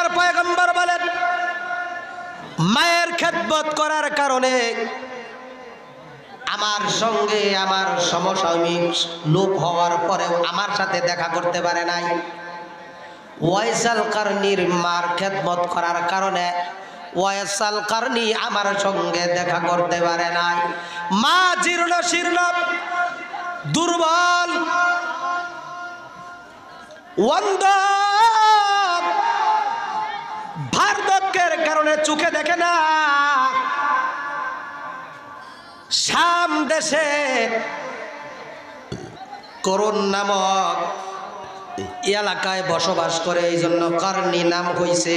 আল্লাহর পয়গম্বর বলেন মায়ের খেদমত করার কারণে আমার সঙ্গে আমার সমসাময়িক লোক হওয়ার পরেও আমার সাথে দেখা করতে পারে নাই। ওয়াইসাল কারনির মার খেদমত করার কারণে ওয়াইসাল কারনি আমার সঙ্গে দেখা করতে পারে নাই। মা জীর্ণ শীর্ণ দুর্বল অন্ধ বার্ধক্যের কারণে চোখে দেখে না। শাম দেশে করুন নামক এলাকায় বসবাস করে, এই জন্য কারনি নাম হইছে।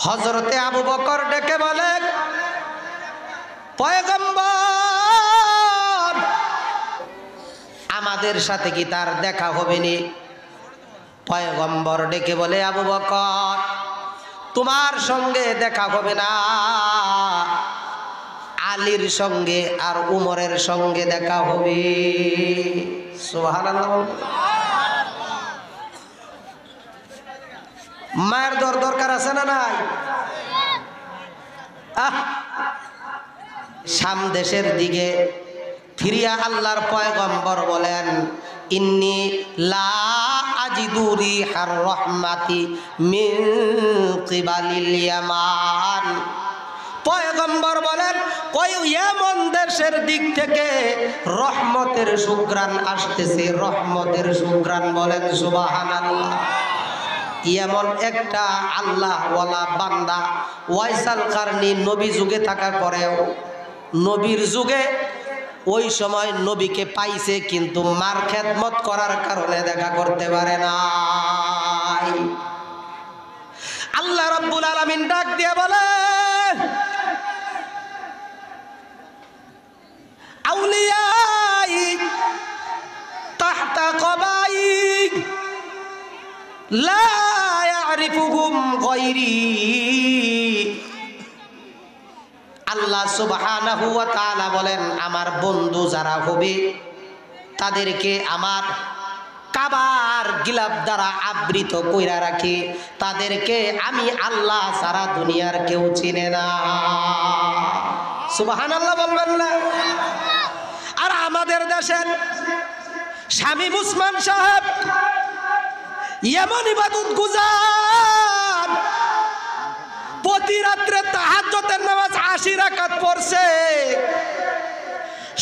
হযরতে আবু বকর ডেকে বলেন পয়গম্বর আমাদের সাথে কি তার দেখা হবে নি? পয়গম্বর ডেকে বলে আবু বকর তোমার সঙ্গে দেখা হবে না, আলীর সঙ্গে আর উমরের সঙ্গে দেখা হবে। সুবহানাল্লাহ। মায়ের দরকার আছে না নাই? শাম দেশের দিকে ফিরিয়া আল্লাহর পয়গম্বর বলেন ইন্নী লা আজিদু রিহার রাহমাতি মিন কিবালিল ইয়ামান। পয়গম্বর বলেন কই ইয়ামান দেশের দিক থেকে রহমতের সুঘ্রাণ আসতেছে, রহমতের সুঘ্রাণ। বলেন সুবহানাল্লাহ। এমন একটা আল্লাহ ওয়ালা বান্দা ওয়াইসাল কারনি নবী যুগে থাকার পরেও, নবীর যুগে ওই সময় নবীকে পাইছে, কিন্তু মার খেদমত করার কারণে দেখা করতে পারে নাই। আল্লাহ রাব্বুল আলামিন ডাক দিয়ে বলেন আউলিয়াই তাহতা কবাই লা ইয়ারিফুহুম গায়রি। আল্লাহ সুবহানাহু ওয়া তাআলা বলেন আমার বন্ধু যারা হবে তাদেরকে আমার কাবার গিলাফ দ্বারা আবৃত কইরা রাখি, তাদেরকে আমি আল্লাহ সারা দুনিয়ার কেউ চিনে না। সুবহানাল্লাহ বলবেন না? আর আমাদের দেশের শামীম উসমান সাহেব এমন ইবাদত গুজার, প্রতি রাত্রে তাহাজ্জুদের নামাজ ৮০ রাকাত পড়ছে,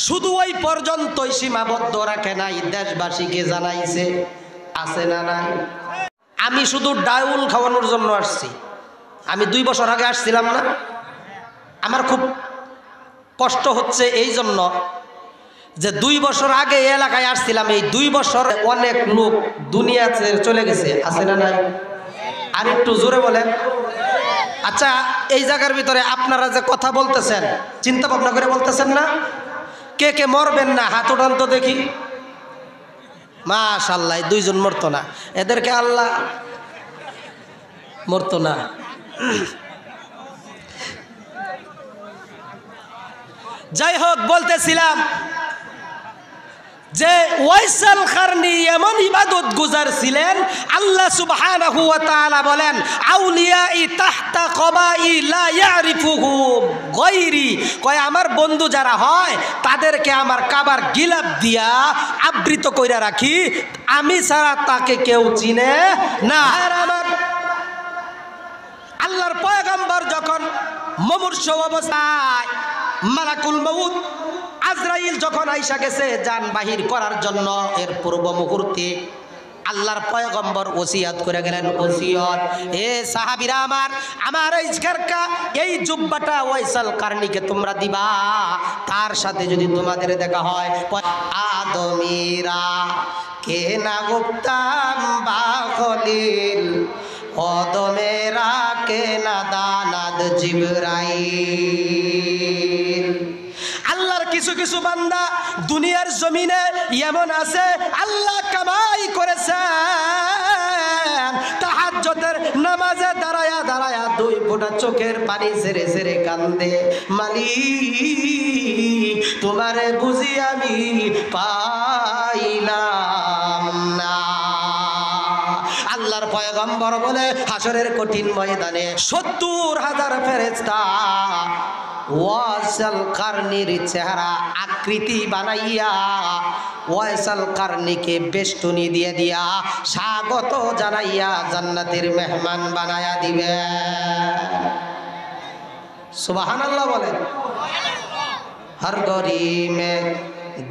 শুধু ওই পর্যন্তই সীমাবদ্ধ রাখে নাই, দেশবাসীকে জানাইছে। আছে না নাই? আমি শুধু ডাউল খাওয়ানোর জন্য আসছি। আমি ২ বছর আগে আসছিলাম না, আমার খুব কষ্ট হচ্ছে এই জন্য যে ২ বছর আগে এই এলাকায় আসছিলাম, এই ২ বছর অনেক লোক দুনিয়া ছেড়ে চলে গেছে। আছে না নাই? আর একটু জোরে বলেন। আচ্ছা এই জায়গার ভিতরে আপনারা যে কথা বলতেছেন চিন্তা ভাবনা করে বলতেছেন না? কে কে মরবেন না হাত উঠান তো দেখি। মাশাআল্লাহ, ২ জন মরতো না, এদেরকে আল্লাহ মরতো না। যাই হোক, বলতেছিলাম যে ওয়াইসাল কারনি এমন ইবাদত গুজার ছিলেন, আল্লাহ সুবহানাহু ওয়া তাআলা বলেন আউলিয়াই তাহতা কবাই লা ইয়ারিফুহুম গায়রি। কয় আমার বন্ধু যারা হয় তাদেরকে আমার কাবার গিলাফ দিয়া আবৃত কইরা রাখি, আমি ছাড়া তাকে কেউ চিনে না। আর আমার আল্লাহর পয়গম্বর যখন মুমূর্ষু অবস্থায়, মালাকুল মউত আজরাইল যখন আইসা গেছে জান বাহির করার জন্য, এর পূর্ব মুহূর্তে আল্লাহর পয়গম্বর ওসিয়ত করে গেলেন। ওসিয়ত, এ সাহাবীরা আমার এই জুব্বাটা ওয়াইসাল কারনিকে তোমরা দিবা, তার সাথে যদি তোমাদের দেখা হয় আদমিরা কে না গুপ্তাম বা খলিল, অদমেরা কে না দানাদ জিবরাইল। আল্লাহর কিছু কিছু বান্দা দুনিয়ার জমিনে এমন আছে আল্লাহ কামাই করেছেন, তাহাজ্জুদের নামাজে দাঁড়ায়া দাঁড়ায়া 2 ফোঁটা চোখের পানি ছেড়ে ছেড়ে কান্দে, মালিক তোমারে বুঝি আমি পাইলাম না। আল্লাহর পয়গম্বর বলে হাসরের কঠিন ময়দানে ৭০,০০০ ফেরেশতা ওয়াসাল কারনির চেহারা আকৃতি বানাইয়া ওয়াসাল কারনিকে বেষ্টনী দিয়ে দিয়া স্বাগত জানাইয়া জান্নাতের মেহমান বানায়া দিবে। সুবহানাল্লাহ বলেন। हर गरी में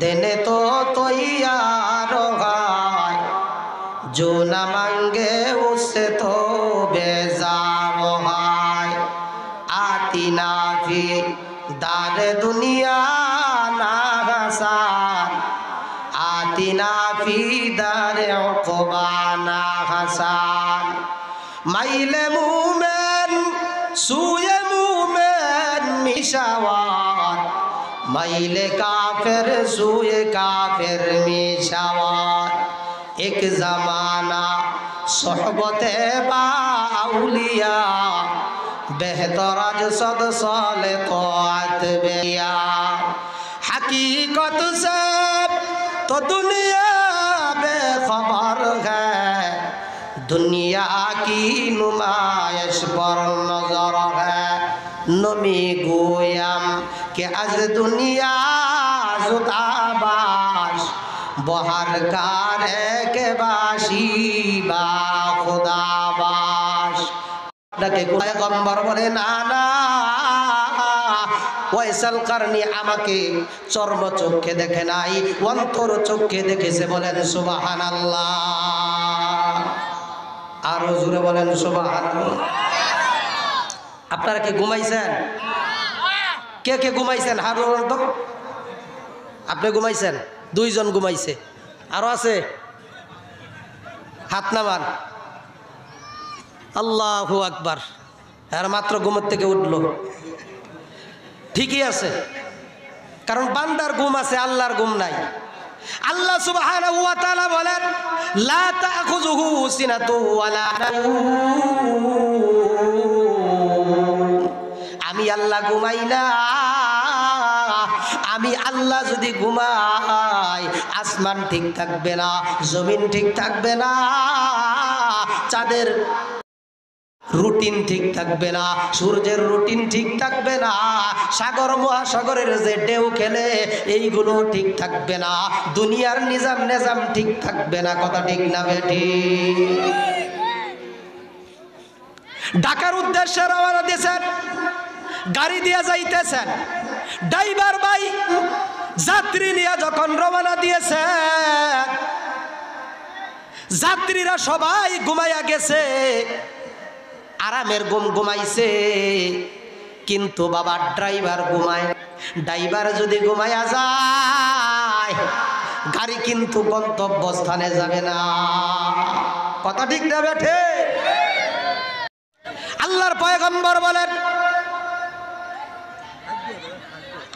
देने तो तैयार है, जो न मांगे उससे तो बेजार है। आती ना भी दार दुनिया ना हसान, आती ना भी दार उक़बा ना हसान। माइले मुमेन सुए मुमेन मिशावार, माइले काफिर सुए काफिर मिशावार। एक ज़माना सोहबते बाउलिया, बेहतर अज सद साले तौअत बिया। हकीकत से तो दुनिया बेखबर है, दुनिया की नुमाइश पर नजर है। नमी गोयम के अज दुनिया जुदाबाश, बहर कारे के बाशी बा खुदाबाश। পয়গম্বর বলে না না, ওয়াইসাল কারনি আমাকে চর্ম চক্ষে দেখে নাই, অন্তর চক্ষে দেখেছে। বলেন সুবহানাল্লাহ। আরো জোরে বলেন সুবহানাল্লাহ। আপনারা কি ঘুমাইছেন? কে কে ঘুমাইছেন হাত তোলেন তো। আপনি ঘুমাইছেন? 2 জন ঘুমাইছে। আরো আছে? হাত নামান। আল্লাহু আকবার। আর মাত্র ঘুমের থেকে উঠলো। ঠিকই আছে, কারণ বান্দার ঘুম আছে, আল্লাহর ঘুম নাই। আল্লাহ সুবহানাহু ওয়া তাআলা বলেন লা তাখুযুহু সিনাতু ওয়ালা নাওম। আমি আল্লাহ ঘুমাই না। আমি আল্লাহ যদি ঘুমাই, আসমান ঠিক থাকবে না, জমিন ঠিক থাকবে না, চাঁদের রুটিন ঠিক থাকবে না, সূর্যের রুটিন ঠিক থাকবে না, সাগর মহাসাগরের যে ঢেউ খেলে এইগুলো ঠিক থাকবে না, দুনিয়ার নিজাম ঠিক থাকবে না। কথা ঠিক না বেঠি? ঢাকার উদ্দেশ্যে রওনা দিয়েছেন, গাড়ি দিয়ে যাইতেছেন, ড্রাইভার ভাই যাত্রী নিয়ে যখন রওনা দিয়েছেন, যাত্রীরা সবাই ঘুমাইয়া গেছে, আরামের ঘুম ঘুমাইছে, কিন্তু বাবা ড্রাইভার ঘুমায়। ড্রাইভার যদি ঘুমাইয়া যায়, গাড়ি কিন্তু গন্তব্যস্থানে যাবে না। কথা ঠিক না বেঠে? আল্লাহর পয়গম্বর বলেন,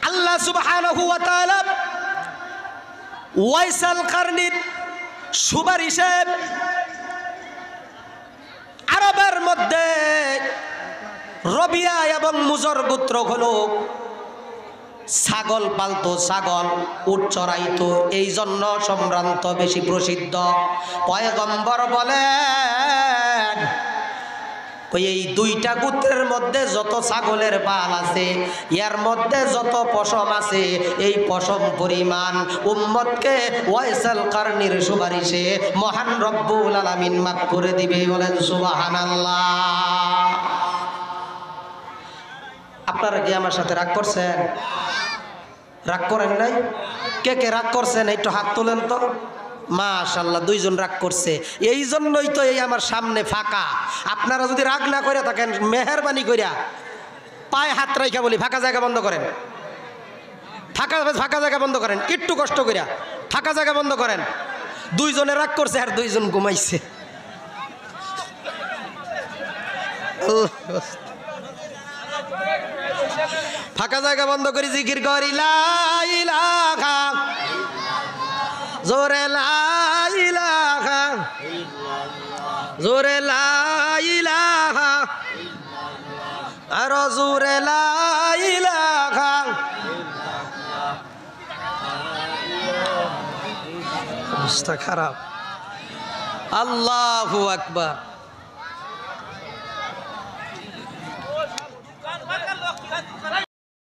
আল্লাহ সুবহানাহু ওয়া তাআলা ওয়াইসাল কারনির সুপারিশে আরবের মধ্যে রবিয়া এবং মুজর গোত্র হলো ছাগল পালতো, ছাগল উট চড়াইতো, এই জন্য সম্ভ্রান্ত বেশি প্রসিদ্ধ। পয়গম্বর বলেন এই 2টা গোত্রের মধ্যে যত ছাগলের পাল আছে, এর মধ্যে যত পশম আছে, এই পশম পরিমাণ উম্মতকে ওয়াইসাল কারনির সুপারিশে মহান রব্বুল আলামিন মাফ করে দিবে। বলেন সুবহানাল্লাহ। আপনারা কি আমার সাথে রাগ করছেন? রাগ করেন নাই? কে কে রাগ করছেন একটু হাত তোলেন তো। মাশাআল্লাহ, 2 জন রাগ করছে। এই জন্যই তো এই আমার সামনে ফাঁকা। আপনারা যদি রাগ না করে থাকেন, মেহেরবানি কইরা পায়ে হাত রাইখা বলি ফাঁকা জায়গা বন্ধ করেন, ফাঁকা জায়গা বন্ধ করেন, একটু কষ্ট কইরা ফাঁকা জায়গা বন্ধ করেন। 2 জনে রাগ করছে আর 2 জন ঘুমাইছে। ফাঁকা জায়গা বন্ধ করি জিকির করি লা ইলাহা, জোরে লা ইলাহা, জোরে লা ইলাহা, আর জোরে লা ইলাহা। অবস্থা খারাপ। আল্লাহু আকবার।